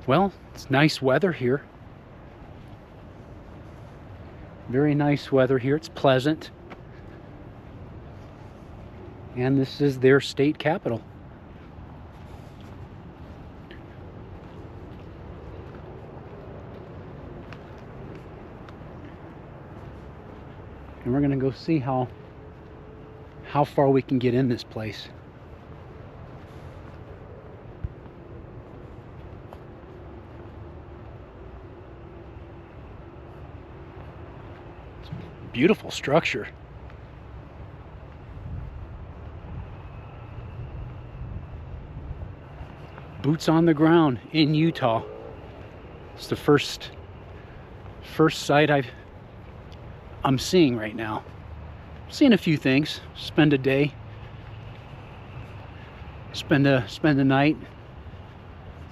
Well, it's nice weather here. Very nice weather here. It's pleasant. And this is their state capital. And we're gonna go see how far we can get in this place. It's a beautiful structure. Boots on the ground in Utah. It's the first site I'm seeing right now. Seeing a few things. Spend a day. Spend a night.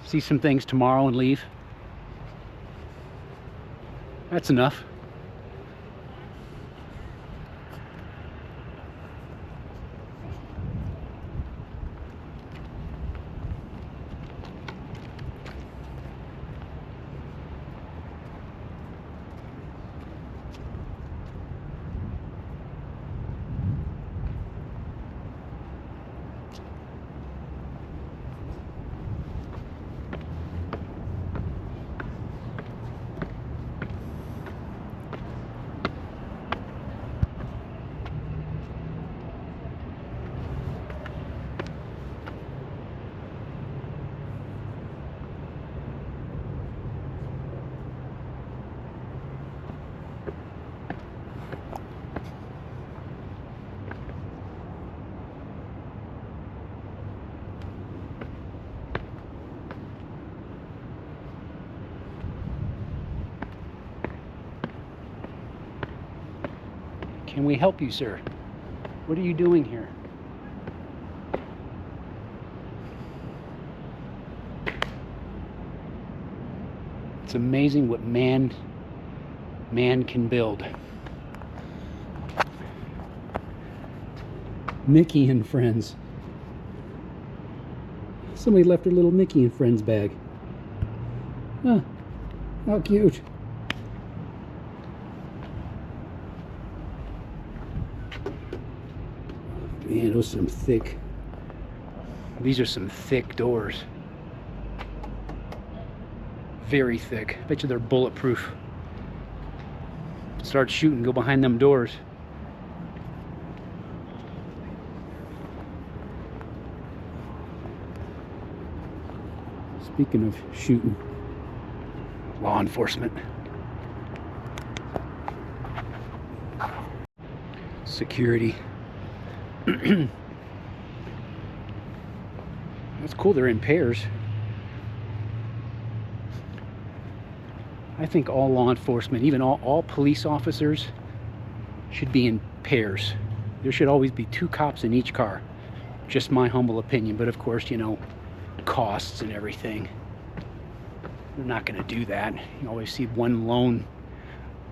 See some things tomorrow and leave. That's enough. Can we help you, sir? What are you doing here? It's amazing what man can build. Mickey and Friends. Somebody left their little Mickey and Friends bag. Huh, how cute. Man, those are some thick. These are some thick doors. Very thick. Bet you they're bulletproof. Start shooting, go behind them doors. Speaking of shooting, law enforcement. Security. That's cool, they're in pairs. I think all law enforcement, even all police officers, should be in pairs. There should always be 2 cops in each car. Just my humble opinion, but of course, you know, costs and everything. They're not going to do that. You always see one lone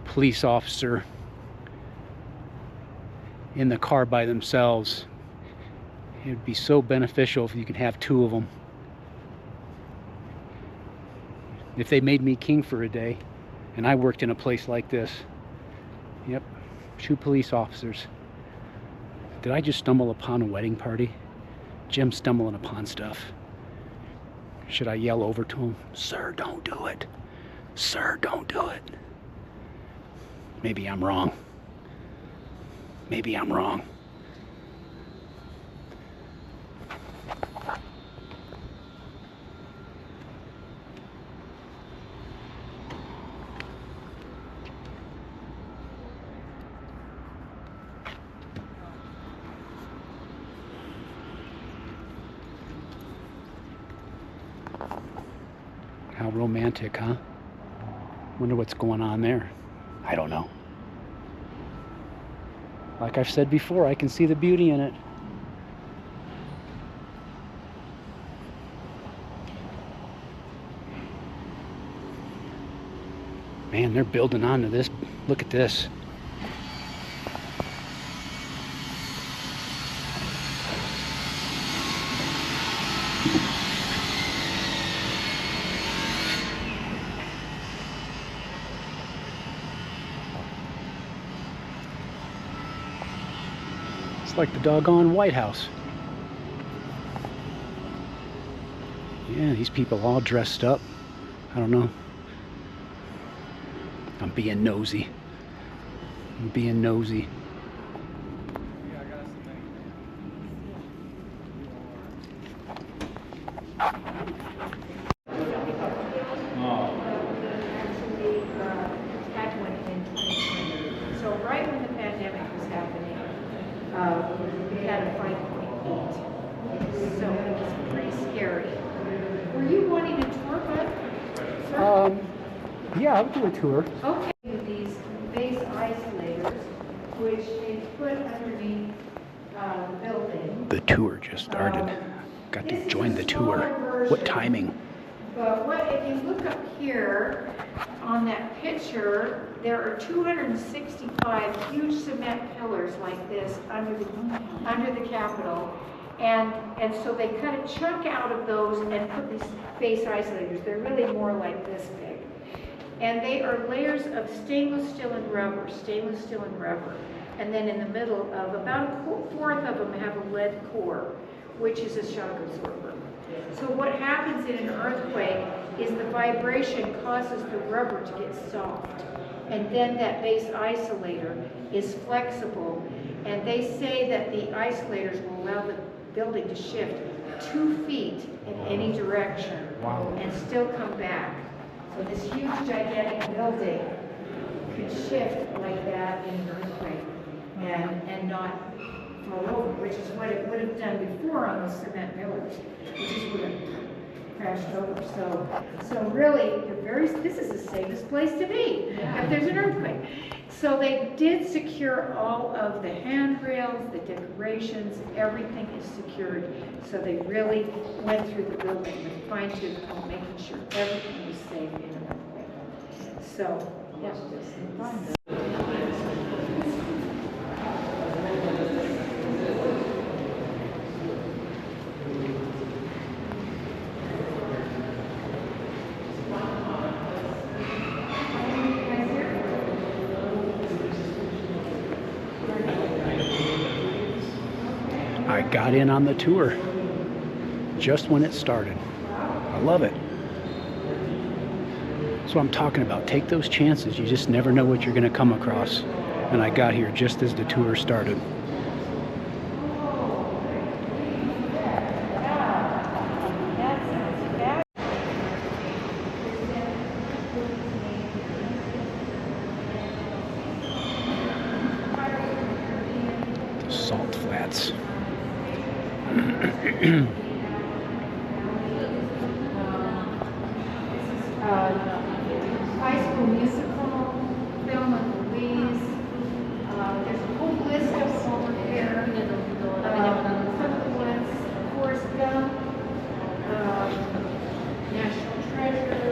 police officer in the car by themselves. It would be so beneficial if you could have 2 of them. If they made me king for a day and I worked in a place like this, yep, 2 police officers. Did I just stumble upon a wedding party? Jim's stumbling upon stuff. Should I yell over to him, "Sir, don't do it. Sir, don't do it"? Maybe I'm wrong. Maybe I'm wrong. How romantic, huh? Wonder what's going on there. I don't know. Like I've said before, I can see the beauty in it. Man, they're building onto this. Look at this. It's like the doggone White House. Yeah, these people all dressed up. I don't know. I'm being nosy. I'm being nosy. So right when the pandemic was happening, we had a 5.8. So it was pretty scary. Were you wanting a tour, bud? Yeah, I would do a tour. Okay. These base isolators, which they put underneath the building. The tour just started. Got to join the tour. What timing? But if you look up here on that picture, there are 265 huge cement pillars like this under the Capitol. And so they cut a chunk out of those and put these base isolators. They're really more like this big. And they are layers of stainless steel and rubber. And then in the middle of about a fourth of them have a lead core, which is a shock absorber. So what happens in an earthquake is the vibration causes the rubber to get soft. And then that base isolator is flexible. And they say that the isolators will allow the building to shift 2 feet in any direction. Wow. And still come back. So this huge, gigantic building could shift like that in an earthquake and not fall over, which is what it would have done before on those cement pillars. It just would have crashed over. So really, this is the safest place to be if there's an earthquake. So they did secure all of the handrails, the decorations, everything is secured. So they really went through the building with fine-tooth comb, making sure everything was safe in an earthquake. So, yeah. I got in on the tour just when it started. I love it. That's what I'm talking about. Take those chances. You just never know what you're going to come across. And I got here just as the tour started. The Salt Flats. High School Musical, Thelma and Louise. There's a whole list of them over here. Some of the ones, Forrest Gump, National Treasure.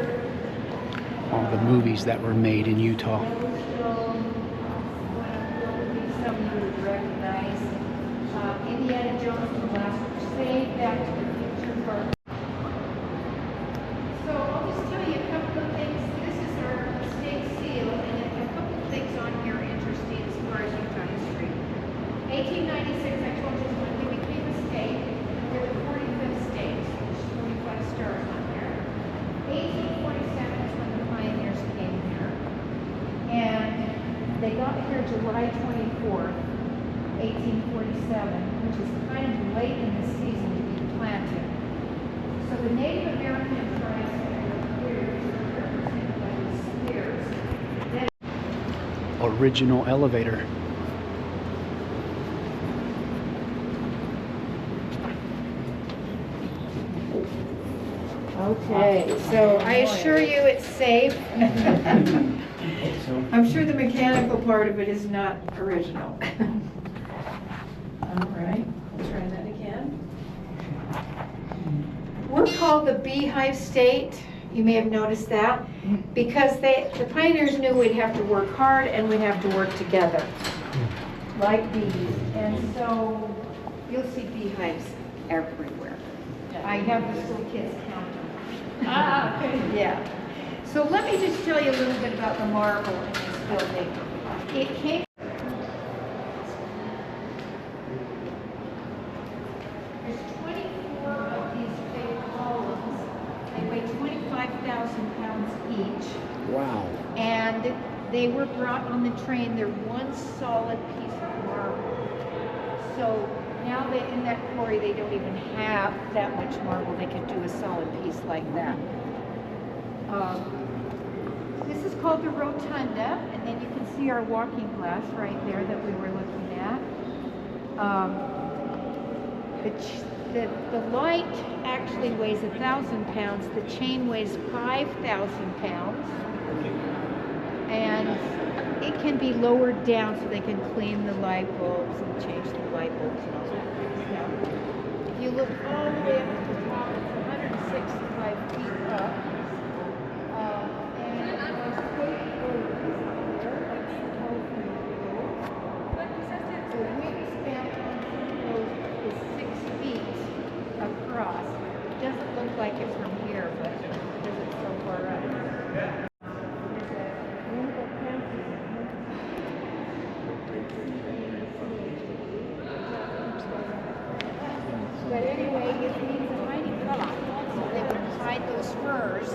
All the movies that were made in Utah. Some you would recognize. Indiana Jones and the Last Crusade, Back to the Future Part. So I'll just tell you a couple of things. This is our state seal, and a couple of things on here interesting as far as Utah history. 1896, I told you, is when we became a state. We're the 45th state, which is 45 stars on there. 1847 is when the pioneers came here. And they got here July 24th, 1847, which is kind of late in the season to be planted. So the Native American tribes are here, represented by these spears. Then Original elevator. okay, so I assure you it's safe. I'm sure the mechanical part of it is not original. All right, we'll try that again. We're called the Beehive State. You may have noticed that because the pioneers knew we'd have to work hard and we'd have to work together, like bees. And so you'll see beehives everywhere. I have the school kids count them. Ah, okay. Yeah. So let me just tell you a little bit about the marble in this building. It came Wow. And they were brought on the train. They're one solid piece of marble. So now that in that quarry they don't even have that much marble, they can do a solid piece like that. This is called the Rotunda, and then you can see our walking glass right there that we were looking at. The light actually weighs 1,000 pounds. The chain weighs 5,000 pounds. And it can be lowered down so they can clean the light bulbs and change the light bulbs and all that kind of stuff. If you look all the way up to the top, it's 165 feet up. And it was 8 floors there. That's the telephone pole. The wingspan on those is 6 feet across. It doesn't look like it from here, but because it's so far up. But anyway, it means a mighty color. So they would hide those furs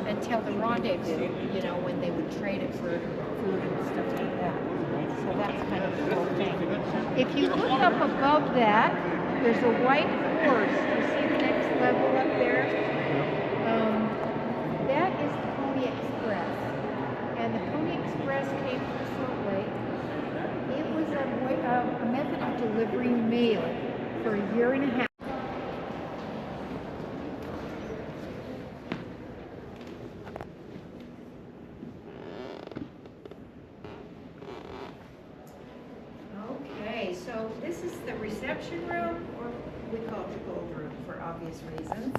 until the rendezvous, you know, when they would trade it for food and stuff like that. So that's kind of a cool thing. If you look up above that, there's a white horse. You see the next level up there? That is the Pony Express. And the Pony Express came from Salt Lake. It was a method of delivering mail for a year and a half. Okay, so this is the reception room, or we call it the gold room for obvious reasons.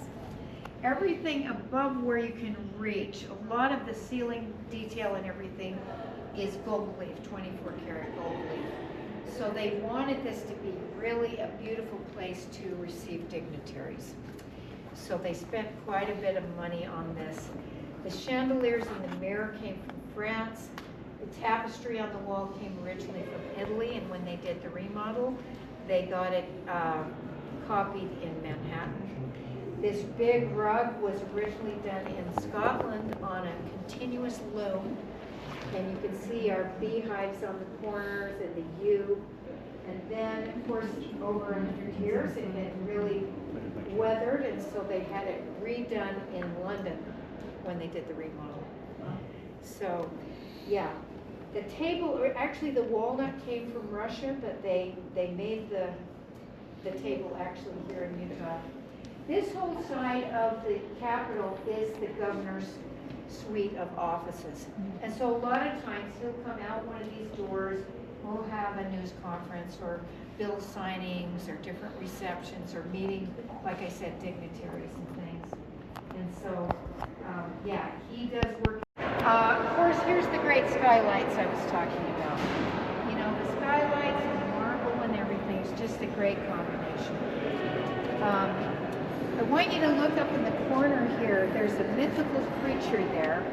Everything above where you can reach, a lot of the ceiling detail and everything is gold leaf, 24 karat gold leaf. So they wanted this to be really a beautiful place to receive dignitaries. So they spent quite a bit of money on this. The chandeliers and the mirror came from France. The tapestry on the wall came originally from Italy, and when they did the remodel, they got it copied in Manhattan. This big rug was originally done in Scotland on a continuous loom. And you can see our beehives on the corners and the U. And then, of course, over 100 years, it had really weathered, and so they had it redone in London when they did the remodel. So, yeah. The table, actually the walnut came from Russia, but they made the table actually here in Utah. This whole side of the Capitol is the governor's suite of offices. And so a lot of times he'll come out one of these doors, we'll have a news conference or bill signings or different receptions or meeting, like I said, dignitaries and things. And so, yeah, he does work. Of course, here's the great skylights I was talking about. You know, the skylights and the marble and everything is just a great combination. I want you to look up in the corner here. There's a mythical creature there.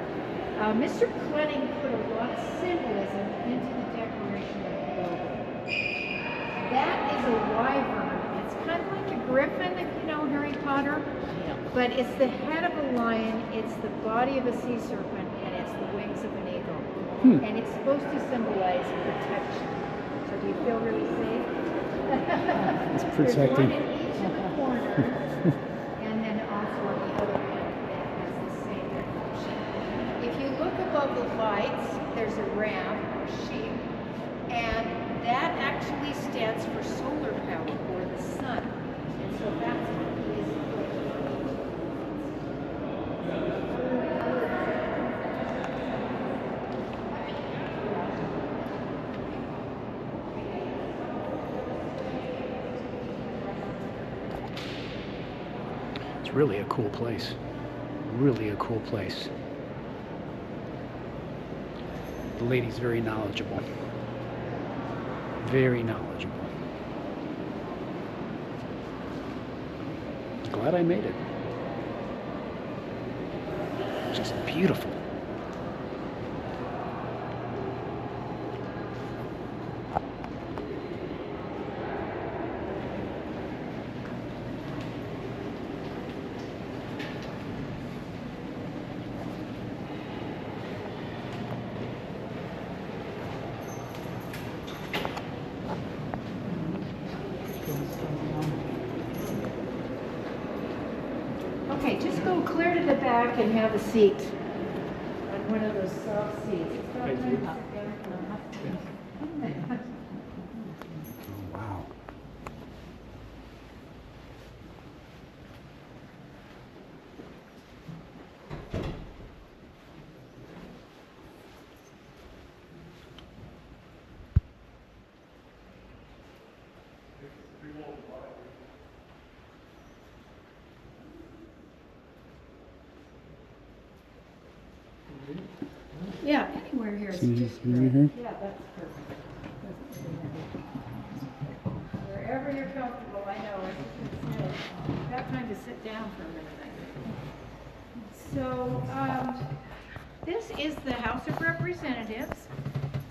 Mr. Clenning put a lot of symbolism into the decoration of the building. That is a wyvern. It's kind of like a griffin, if you know Harry Potter. But it's the head of a lion, it's the body of a sea serpent, and it's the wings of an eagle. And it's supposed to symbolize protection. So do you feel really safe? It's protecting. There's one in each of the corners, and then also on the other end that has the same decoration. If you look above the lights, there's a ram or sheep, and that actually stands for solar power, or the sun. And so that's what he is. Really a cool place. Really a cool place. The lady's very knowledgeable. Very knowledgeable. Glad I made it. Just beautiful. Okay, just go clear to the back and have a seat on one of those soft seats. It's about time to sit down. Oh, wow. Yeah, anywhere here is See just here? great. Yeah, that's perfect. Wherever you're comfortable, I know. I just gonna say, you've got time to sit down for a minute, I think. So, this is the House of Representatives.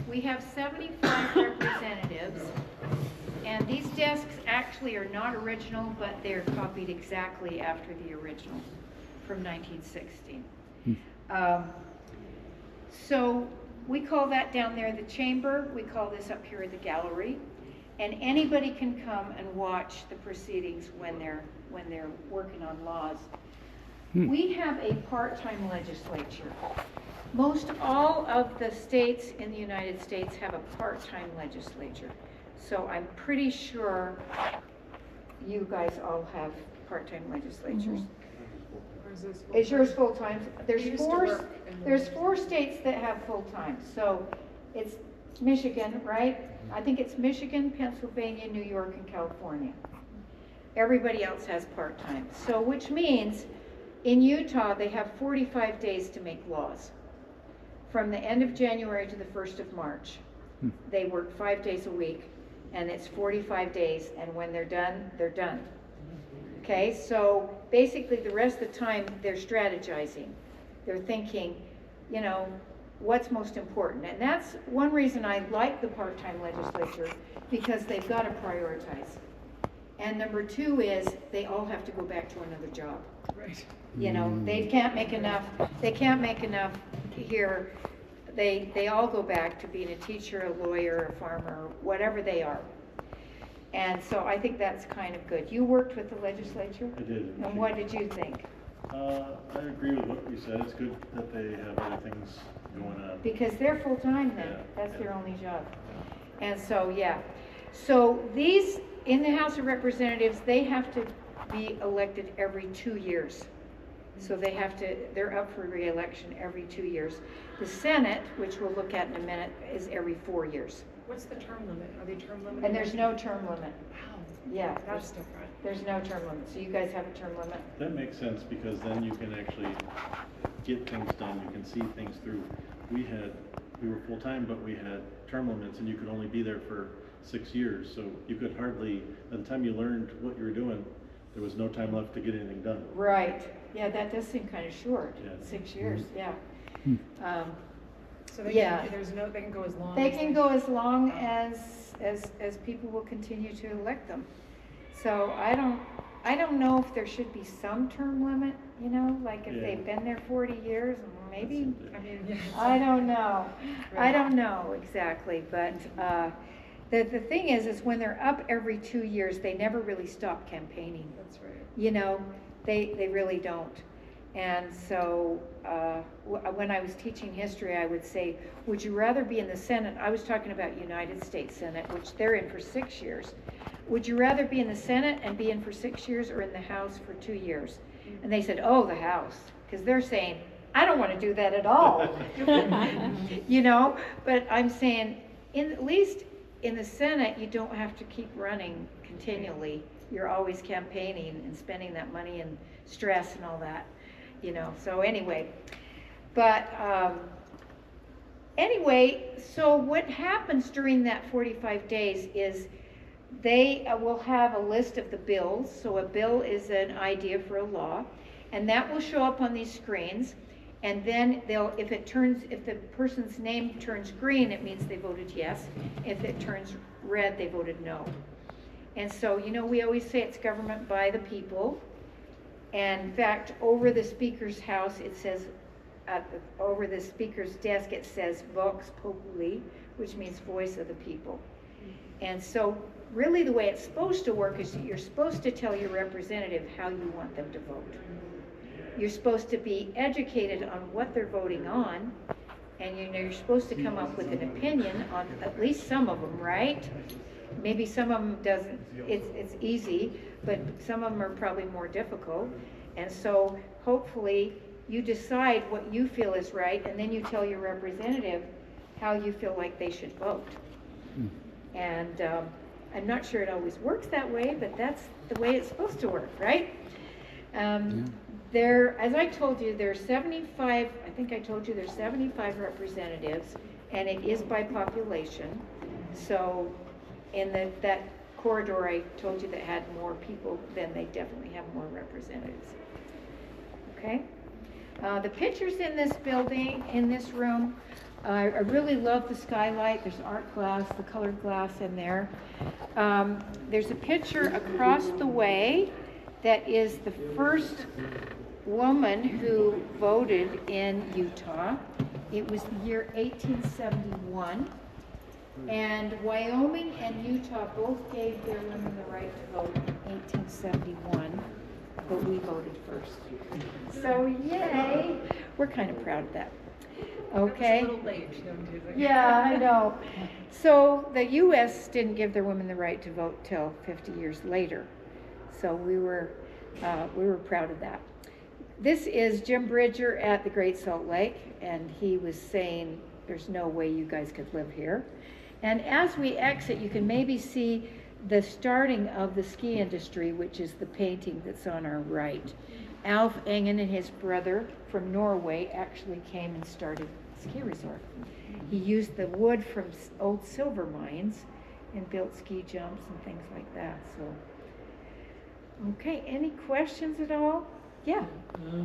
We have 75 representatives. And these desks actually are not original, but they're copied exactly after the original from 1916. So we call that down there the chamber. We call this up here the gallery. And anybody can come and watch the proceedings when they're working on laws. We have a part-time legislature. Most all of the states in the United States have a part-time legislature. So I'm pretty sure you guys all have part-time legislatures. Is yours full-time? There's four states that have full-time. So it's Michigan, right? I think it's Michigan, Pennsylvania, New York, and California. Everybody else has part-time. So which means in Utah, they have 45 days to make laws. From the end of January to the 1st of March. They work 5 days a week, and it's 45 days, and when they're done, they're done. Okay, so basically the rest of the time, they're strategizing. They're thinking, you know, what's most important. And that's one reason I like the part-time legislature, because they've got to prioritize. And number two is, they all have to go back to another job. Right. You know, they can't make enough here. They all go back to being a teacher, a lawyer, a farmer, whatever they are. And so I think that's kind of good. You worked with the legislature? I did. And what did you think? I agree with what you said. It's good that they have other things going on. Because they're full-time then. Yeah, That's their yeah. only job. And so, yeah. So these, in the House of Representatives, they have to be elected every 2 years. So they're up for re-election every 2 years. The Senate, which we'll look at in a minute, is every 4 years. What's the term limit? Are they term limited? And there's no term limit. Wow. Yeah, That's different. there's no term limit. So you guys have a term limit? That makes sense because then you can actually get things done. You can see things through. We were full-time, but we had term limits and you could only be there for 6 years. So you could hardly, by the time you learned what you were doing, there was no time left to get anything done. Right. Yeah, that does seem kind of short. Yeah. 6 years, yeah. So they Yeah. can, they can go as long They as can go as long as people will continue to elect them. So I don't know if there should be some term limit, you know, like if Yeah. they've been there 40 years, maybe. I mean, yeah. I don't know. I Right. don't know exactly, but the thing is when they're up every 2 years, they never really stop campaigning. That's right. You know, they really don't. And so when I was teaching history, I would say, would you rather be in the Senate? I was talking about United States Senate, which they're in for 6 years. Would you rather be in the Senate and be in for 6 years or in the House for 2 years? And they said, oh, the House, because they're saying, I don't want to do that at all. You know, but I'm saying, at least in the Senate, you don't have to keep running continually. You're always campaigning and spending that money and stress and all that, you know. So anyway, but so what happens during that 45 days is they will have a list of the bills. So a bill is an idea for a law, and that will show up on these screens. And then if the person's name turns green, it means they voted yes. If it turns red, they voted no. And so, you know, we always say it's government by the people. And in fact, over the speaker's house, it says, over the speaker's desk, it says Vox Populi, which means voice of the people. And so really the way it's supposed to work is you're supposed to tell your representative how you want them to vote. you're supposed to be educated on what they're voting on, and you're supposed to come up with an opinion on at least some of them, right? Maybe some of them doesn't, it's easy, but some of them are probably more difficult. And so hopefully you decide what you feel is right, and then you tell your representative how you feel like they should vote. And I'm not sure it always works that way, but that's the way it's supposed to work, right? There, as I told you, there's 75, I think I told you there's 75 representatives, and it is by population. So in that corridor I told you that had more people, then they definitely have more representatives. Okay? The pictures in this building, in this room, I really love the skylight. There's art glass, the colored glass in there. There's a picture across the way that is the first woman who voted in Utah. It was the year 1871. And Wyoming and Utah both gave their women the right to vote in 1871, but we voted first. So yay! We're kind of proud of that. Okay. That was a little late, don't you think? Yeah, I know. So the U.S. didn't give their women the right to vote till 50 years later. So we were proud of that. This is Jim Bridger at the Great Salt Lake, and he was saying there's no way you guys could live here. And as we exit, you can maybe see the starting of the ski industry, which is the painting that's on our right. Alf Engen and his brother from Norway actually came and started a ski resort. He used the wood from old silver mines and built ski jumps and things like that. So, okay, any questions at all? Yeah.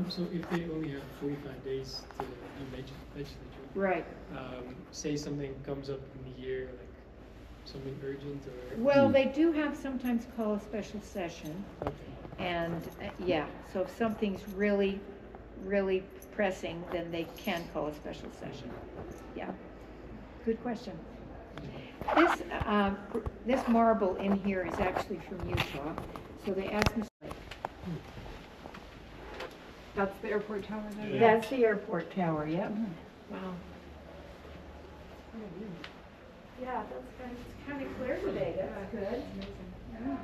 So if they only have 45 days to do legislature, Right. say something comes up in the year, like something urgent or... Well, they do have sometimes call a special session. Okay. And yeah, so if something's really, really pressing, then they can call a special session. Yeah, good question. This marble in here is actually from Utah. So they asked me. That's the airport tower there? Yeah. That's the airport tower. Yep. Wow. Yeah, it's kind of clear today. That's good. Yeah.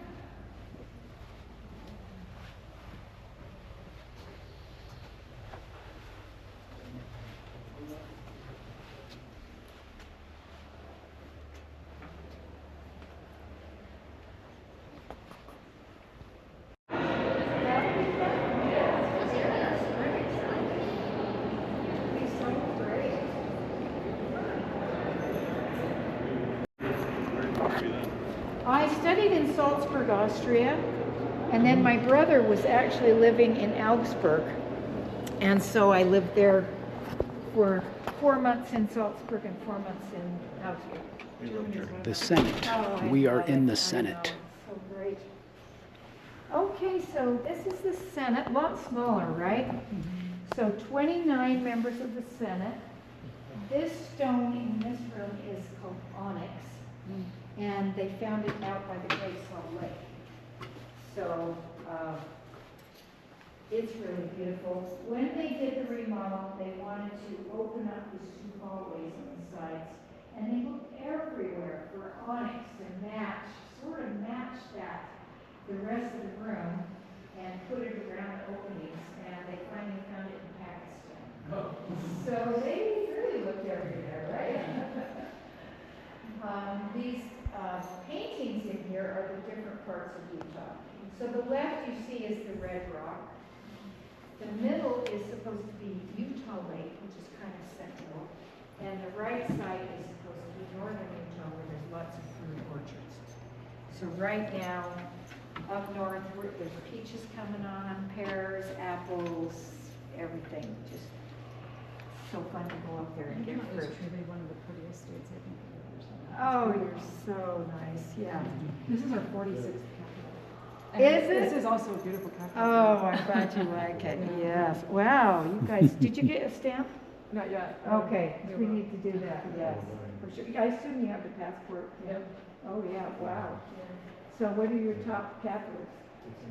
I studied in Salzburg, Austria, and then my brother was actually living in Augsburg, and so I lived there for 4 months in Salzburg and 4 months in Augsburg. The Senate. Oh, We I are love in it. the I Senate. know, so great. Okay, so this is the Senate, a lot smaller, right? So 29 members of the Senate. This stone in this room is called onyx, and they found it out by the Great Salt Lake. So it's really beautiful. When they did the remodel, they wanted to open up these two hallways on the sides, and they looked everywhere for onyx to match, sort of match that, the rest of the room, and put it around the openings, and they finally found it in Pakistan. So they really looked everywhere, right? These paintings in here are the different parts of Utah. So the left you see is the red rock. The middle is supposed to be Utah Lake, which is kind of central. And the right side is supposed to be northern Utah, where there's lots of fruit orchards. So right now, up north, there's peaches coming on, pears, apples, everything. Just so fun to go up there and get fruit. It's truly one of the prettiest states I think I've ever seen. Oh, you're so nice, yeah. This is our 46th capital. And Is it? This is also a beautiful capital. Oh, I'm glad you like it, yes. Wow, you guys, did you get a stamp? Not yet. Okay, we need to do that, yes, for sure. I assume you have the passport. Yep. Oh, yeah, wow. So what are your top Catholics?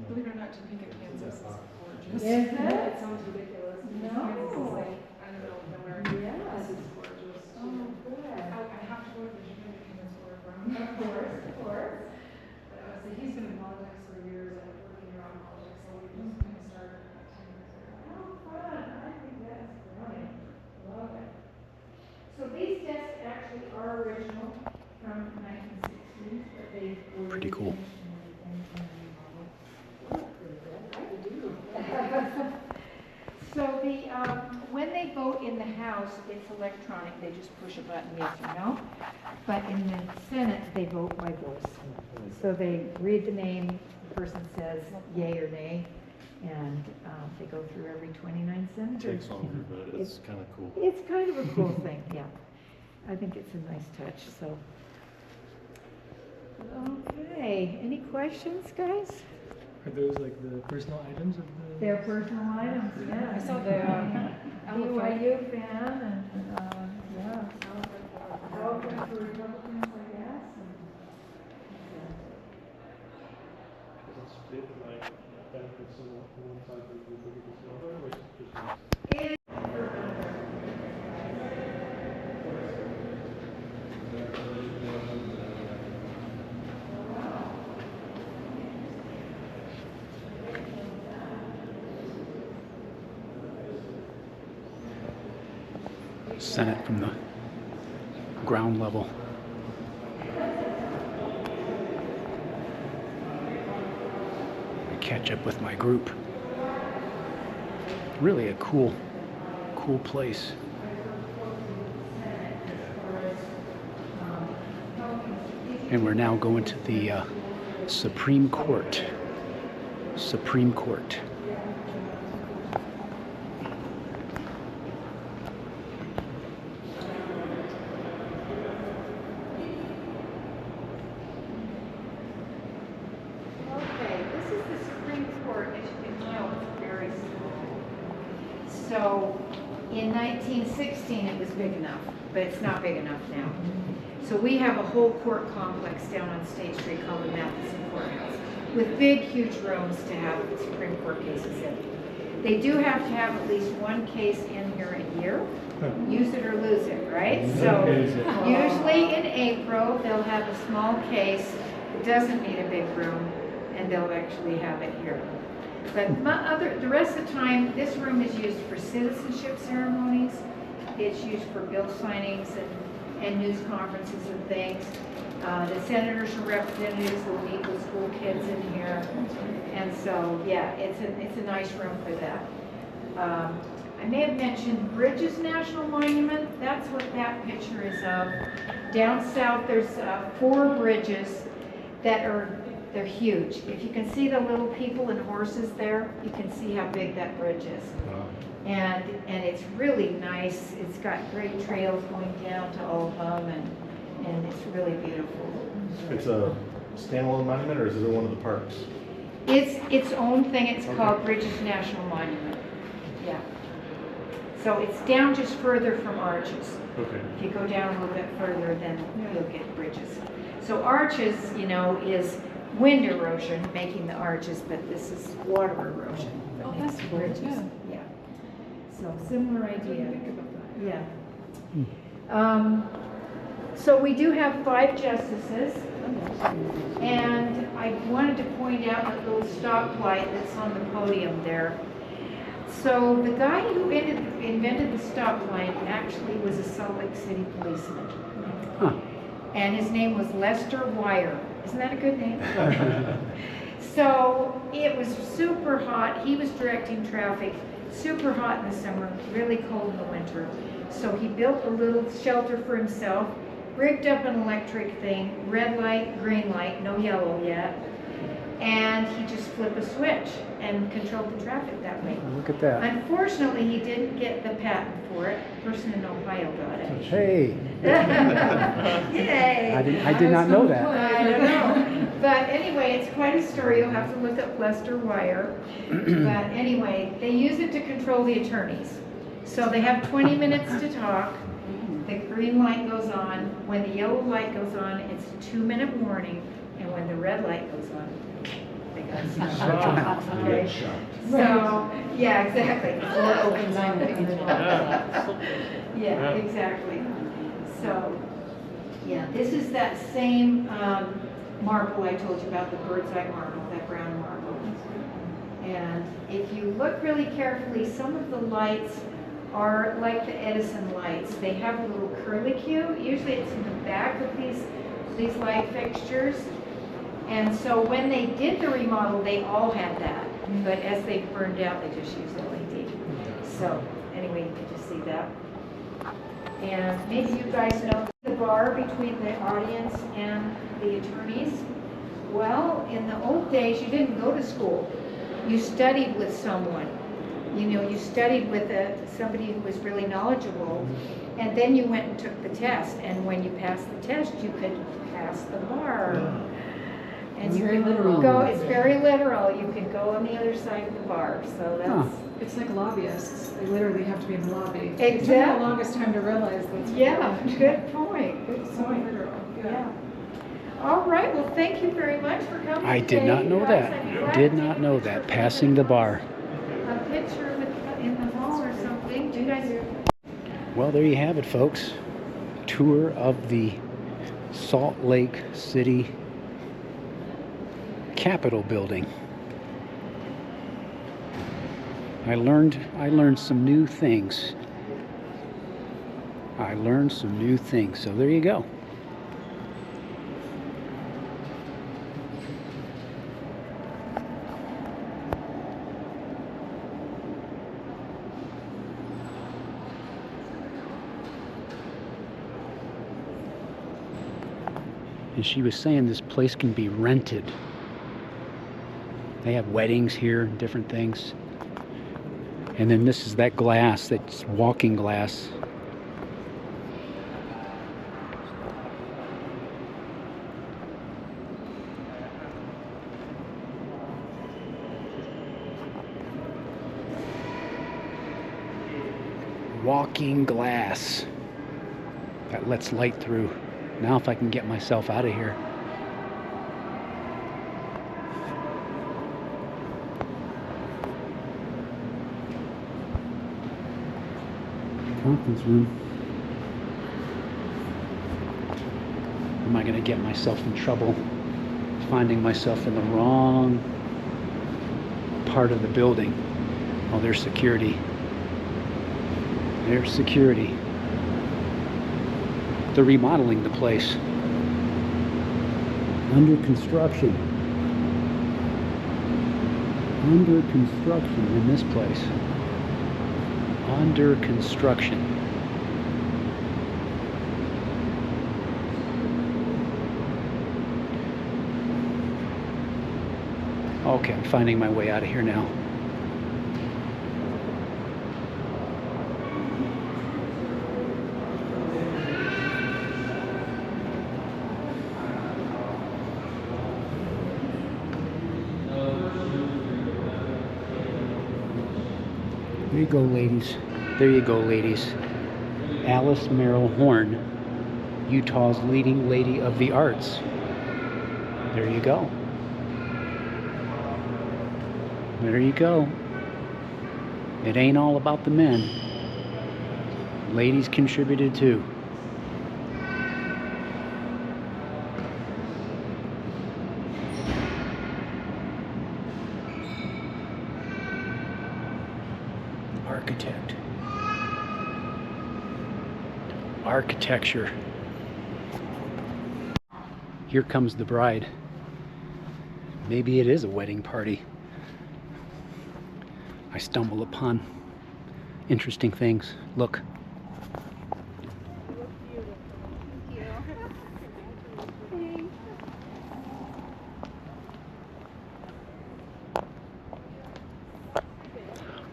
Believe it or not, Topeka, Kansas is gorgeous. Is it? It's on sounds ridiculous. No. Kansas is like, I don't know, nowhere. Yes. This is gorgeous. Oh, good. I have to go to Michigan because that's where we're from. Of course, of course. So he's been in politics for years and working around politics, so we just kind of started about 10 years ago. How fun. I think that's brilliant. Love it. So these desks actually are original from 1960s, but they were Pretty cool. So the, when they vote in the House, it's electronic, they just push a button, yes or no. But in the Senate, they vote by voice. So they read the name, the person says yay or nay, and they go through every 29 senators. Takes longer, but it's kind of cool. It's kind of a cool thing, yeah. I think it's a nice touch, so. Okay, any questions, guys? Are those like the personal items of the? They're personal items, yeah. I saw the, BYU fan and, yeah. Elephant for Republicans, I guess. Senate from the ground level. I catch up with my group. Really a cool place. And we're now going to the Supreme Court. Supreme Court. Okay, this is the Supreme Court, as you can tell, it's very small. So, in 1916, it was big enough, but it's not big enough now. So we have a whole court complex down on State Street called the Matheson Courthouse, with big, huge rooms to have Supreme Court cases in. They do have to have at least one case in here a year. Use it or lose it, right? So usually in April, they'll have a small case. It doesn't need a big room, and they'll actually have it here. But the rest of the time, this room is used for citizenship ceremonies. It's used for bill signings and news conferences and things. The senators and representatives will meet with school kids in here. And so, yeah, it's a nice room for that. I may have mentioned Bridges National Monument. That's what that picture is of. Down south, there's 4 bridges that they're huge. If you can see the little people and horses there, you can see how big that bridge is. And it's really nice. It's got great trails going down to all of them, and it's really beautiful. It's a standalone monument, or is it one of the parks? It's its own thing. It's called Bridges National Monument. Yeah. So it's down just further from Arches. Okay. If you go down a little bit further, then you'll get Bridges. So Arches, is wind erosion making the arches, but this is water erosion. that Oh, makes that's the cool, bridges. yeah. Yeah. So similar idea. Think about that. Yeah. So we do have 5 justices, and I wanted to point out that little stoplight that's on the podium there. So the guy who invented the stoplight actually was a Salt Lake City policeman. Huh. And his name was Lester Wire. Isn't that a good name? So it was super hot. He was directing traffic, super hot in the summer, really cold in the winter. So he built a little shelter for himself, rigged up an electric thing, red light, green light, no yellow yet. And he just flipped a switch and controlled the traffic that way. Look at that. Unfortunately, he didn't get the patent for it. A person in Ohio got it. Hey, Yay! I did not know that. I don't know. But anyway, it's quite a story. You'll have to look up Lester Wire. But anyway, they use it to control the attorneys. So they have 20 minutes to talk. The green light goes on. When the yellow light goes on, it's a 2-minute warning. And when the red light goes on, because. You get shot. So, yeah, exactly. Door opens on the other. Yeah, exactly. So, yeah, this is that same marble I told you about, the bird's eye marble, that brown marble. And if you look really carefully, some of the lights are like the Edison lights. They have a little curlicue. Usually it's in the back of these light fixtures. And so when they did the remodel, they all had that. But as they burned out, they just used LED. So anyway, you can just see that. And maybe you guys know the bar between the audience and the attorneys. Well, in the old days, you didn't go to school. You studied with someone. You know, you studied with somebody who was really knowledgeable, and then you went and took the test. And when you passed the test, you could pass the bar. And It's you very could literal. go. It's very literal. You could go on the other side of the bar. So that's. Huh. It's like lobbyists. They literally have to be in the lobby. It took me Exactly. the longest time to realize that's what Yeah, they do. good point. Good It's so point. literal. Yeah. All right. Well, thank you very much for coming. I did today, not know guys. that. I'm glad Did to not take a know picture that. of Passing the bar. A picture in the mall or something. Do you guys? Well, there you have it, folks. Tour of the Salt Lake City Capitol building. I learned some new things. So there you go. And she was saying this place can be rented. They have weddings here and different things. And then this is that glass, that's walking glass. Walking glass that lets light through. Now if I can get myself out of here. Conference room. Am I going to get myself in trouble finding myself in the wrong part of the building? Oh, there's security. There's security. They're remodeling the place. Under construction. Under construction in this place. Under construction. Okay, I'm finding my way out of here now. There you go, ladies. There you go, ladies. Alice Merrill Horn, Utah's leading lady of the arts. There you go. There you go. It ain't all about the men. Ladies contributed too. Architect. Architecture. Here comes the bride. Maybe it is a wedding party. I stumble upon interesting things. Look.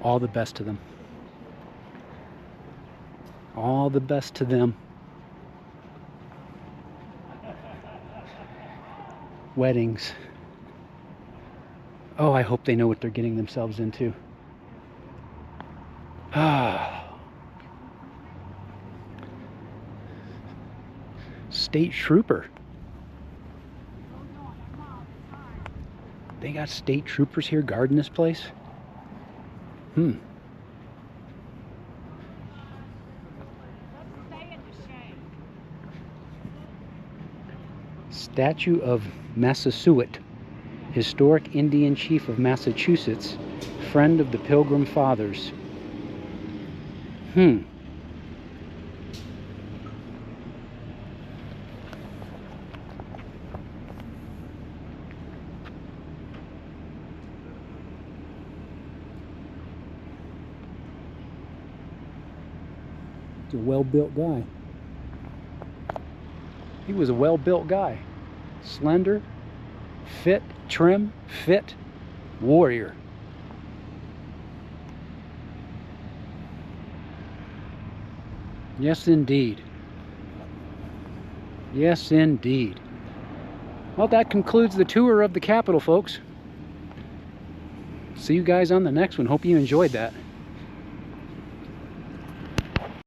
All the best to them. All the best to them. Weddings. Oh, I hope they know what they're getting themselves into. Ah. State trooper. They They got state troopers here guarding this place? Statue of Massasoit, historic Indian chief of Massachusetts, friend of the Pilgrim Fathers. He's a well-built guy. He was a well-built guy. Slender, fit, trim, fit, warrior. Yes, indeed. Yes, indeed. Well, that concludes the tour of the Capitol, folks. See you guys on the next one. Hope you enjoyed that.